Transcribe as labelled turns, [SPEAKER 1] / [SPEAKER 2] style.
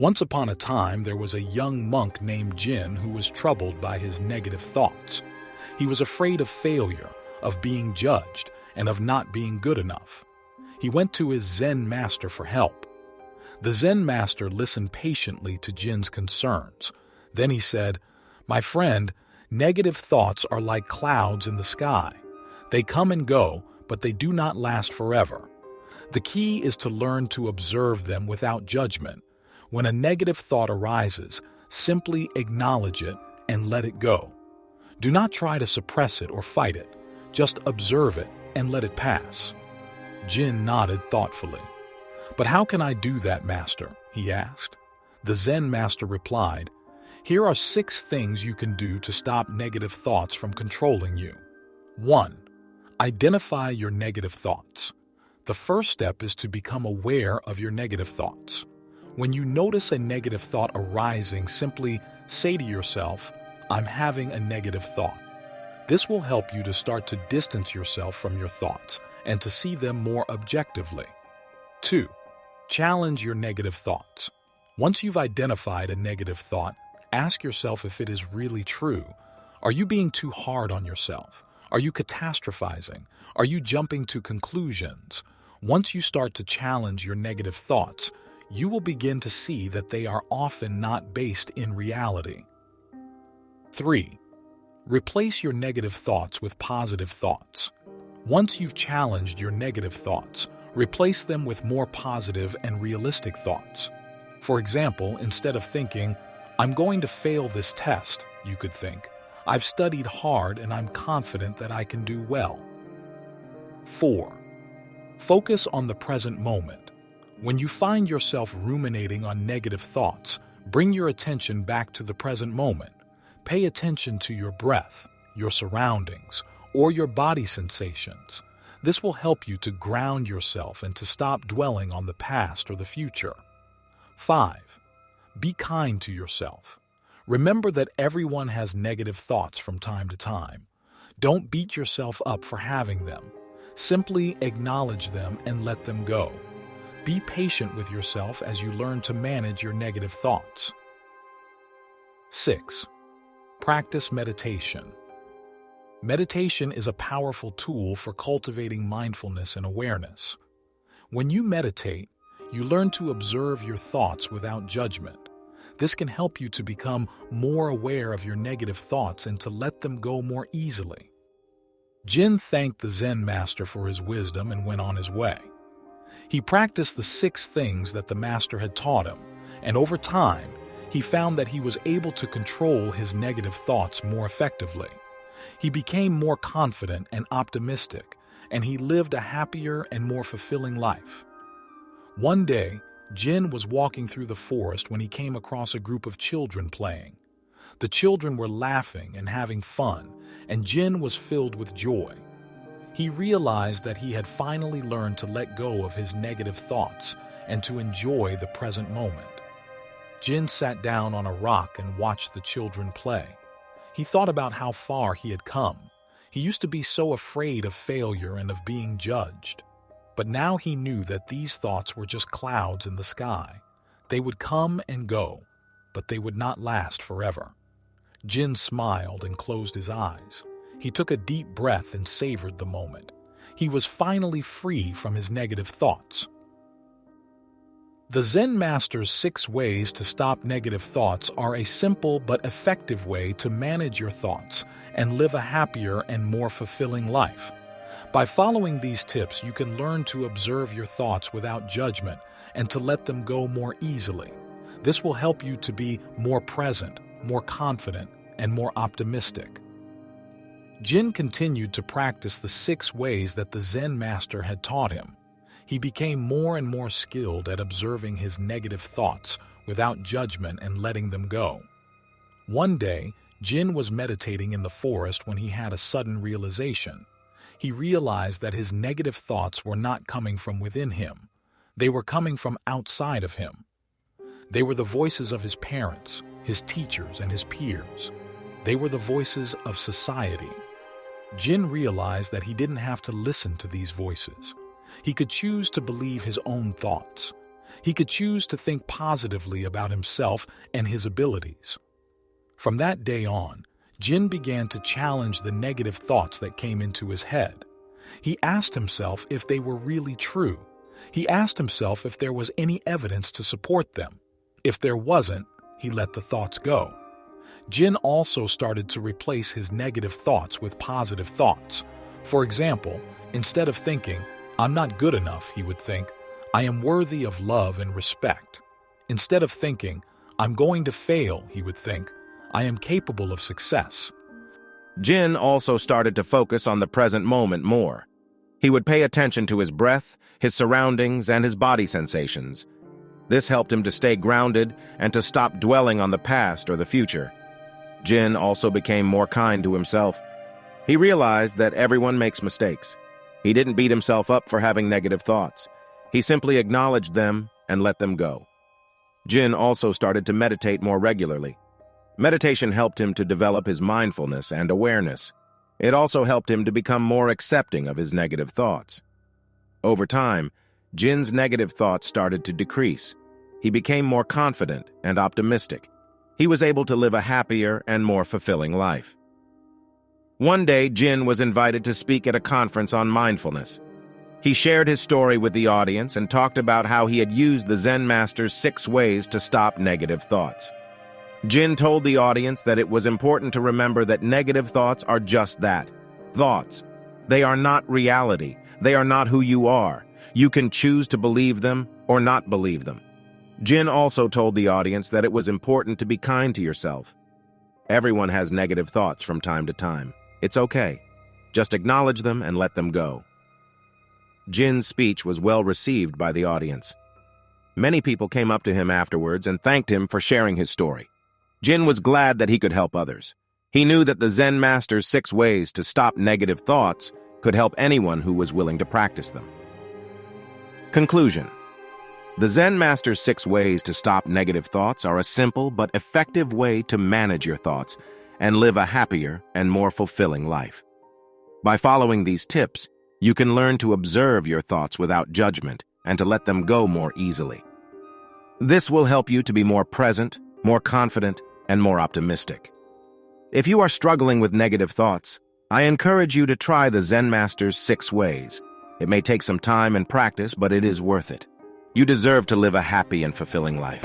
[SPEAKER 1] Once upon a time, there was a young monk named Jin who was troubled by his negative thoughts. He was afraid of failure, of being judged, and of not being good enough. He went to his Zen master for help. The Zen master listened patiently to Jin's concerns. Then he said, "My friend, negative thoughts are like clouds in the sky. They come and go, but they do not last forever. The key is to learn to observe them without judgment. When a negative thought arises, simply acknowledge it and let it go. Do not try to suppress it or fight it. Just observe it and let it pass." Jin nodded thoughtfully. "But how can I do that, master?" he asked. The Zen master replied, "Here are 6 things you can do to stop negative thoughts from controlling you. 1. Identify your negative thoughts. The first step is to become aware of your negative thoughts. When you notice a negative thought arising, simply say to yourself, "I'm having a negative thought." This will help you to start to distance yourself from your thoughts and to see them more objectively. 2. Challenge your negative thoughts. Once you've identified a negative thought, ask yourself if it is really true. Are you being too hard on yourself? Are you catastrophizing? Are you jumping to conclusions? Once you start to challenge your negative thoughts, you will begin to see that they are often not based in reality. 3. Replace your negative thoughts with positive thoughts. Once you've challenged your negative thoughts, replace them with more positive and realistic thoughts. For example, instead of thinking, "I'm going to fail this test," you could think, "I've studied hard and I'm confident that I can do well." 4. Focus on the present moment. When you find yourself ruminating on negative thoughts, bring your attention back to the present moment. Pay attention to your breath, your surroundings, or your body sensations. This will help you to ground yourself and to stop dwelling on the past or the future. 5. Be kind to yourself. Remember that everyone has negative thoughts from time to time. Don't beat yourself up for having them. Simply acknowledge them and let them go. Be patient with yourself as you learn to manage your negative thoughts. 6. Practice meditation. Meditation is a powerful tool for cultivating mindfulness and awareness. When you meditate, you learn to observe your thoughts without judgment. This can help you to become more aware of your negative thoughts and to let them go more easily. Jin thanked the Zen master for his wisdom and went on his way. He practiced the 6 things that the master had taught him, and over time, he found that he was able to control his negative thoughts more effectively. He became more confident and optimistic, and he lived a happier and more fulfilling life. One day, Jin was walking through the forest when he came across a group of children playing. The children were laughing and having fun, and Jin was filled with joy. He realized that he had finally learned to let go of his negative thoughts and to enjoy the present moment. Jin sat down on a rock and watched the children play. He thought about how far he had come. He used to be so afraid of failure and of being judged. But now he knew that these thoughts were just clouds in the sky. They would come and go, but they would not last forever. Jin smiled and closed his eyes. He took a deep breath and savored the moment. He was finally free from his negative thoughts. The Zen Master's 6 ways to stop negative thoughts are a simple but effective way to manage your thoughts and live a happier and more fulfilling life. By following these tips, you can learn to observe your thoughts without judgment and to let them go more easily. This will help you to be more present, more confident, and more optimistic. Jin continued to practice the 6 ways that the Zen master had taught him. He became more and more skilled at observing his negative thoughts without judgment and letting them go. One day, Jin was meditating in the forest when he had a sudden realization. He realized that his negative thoughts were not coming from within him. They were coming from outside of him. They were the voices of his parents, his teachers, and his peers. They were the voices of society. Jin realized that he didn't have to listen to these voices. He could choose to believe his own thoughts. He could choose to think positively about himself and his abilities. From that day on, Jin began to challenge the negative thoughts that came into his head. He asked himself if they were really true. He asked himself if there was any evidence to support them. If there wasn't, he let the thoughts go. Jin also started to replace his negative thoughts with positive thoughts. For example, instead of thinking, "I'm not good enough," he would think, "I am worthy of love and respect." Instead of thinking, "I'm going to fail," he would think, "I am capable of success."
[SPEAKER 2] Jin also started to focus on the present moment more. He would pay attention to his breath, his surroundings, and his body sensations. This helped him to stay grounded and to stop dwelling on the past or the future. Jin also became more kind to himself. He realized that everyone makes mistakes. He didn't beat himself up for having negative thoughts. He simply acknowledged them and let them go. Jin also started to meditate more regularly. Meditation helped him to develop his mindfulness and awareness. It also helped him to become more accepting of his negative thoughts. Over time, Jin's negative thoughts started to decrease. He became more confident and optimistic. He was able to live a happier and more fulfilling life. One day, Jin was invited to speak at a conference on mindfulness. He shared his story with the audience and talked about how he had used the Zen Master's 6 ways to stop negative thoughts. Jin told the audience that it was important to remember that negative thoughts are just that, thoughts. They are not reality. They are not who you are. You can choose to believe them or not believe them. Jin also told the audience that it was important to be kind to yourself. Everyone has negative thoughts from time to time. It's okay. Just acknowledge them and let them go. Jin's speech was well received by the audience. Many people came up to him afterwards and thanked him for sharing his story. Jin was glad that he could help others. He knew that the Zen Master's 6 ways to stop negative thoughts could help anyone who was willing to practice them. Conclusion. The Zen Master's 6 ways to stop negative thoughts are a simple but effective way to manage your thoughts and live a happier and more fulfilling life. By following these tips, you can learn to observe your thoughts without judgment and to let them go more easily. This will help you to be more present, more confident, and more optimistic. If you are struggling with negative thoughts, I encourage you to try the Zen Master's 6 ways. It may take some time and practice, but it is worth it. You deserve to live a happy and fulfilling life.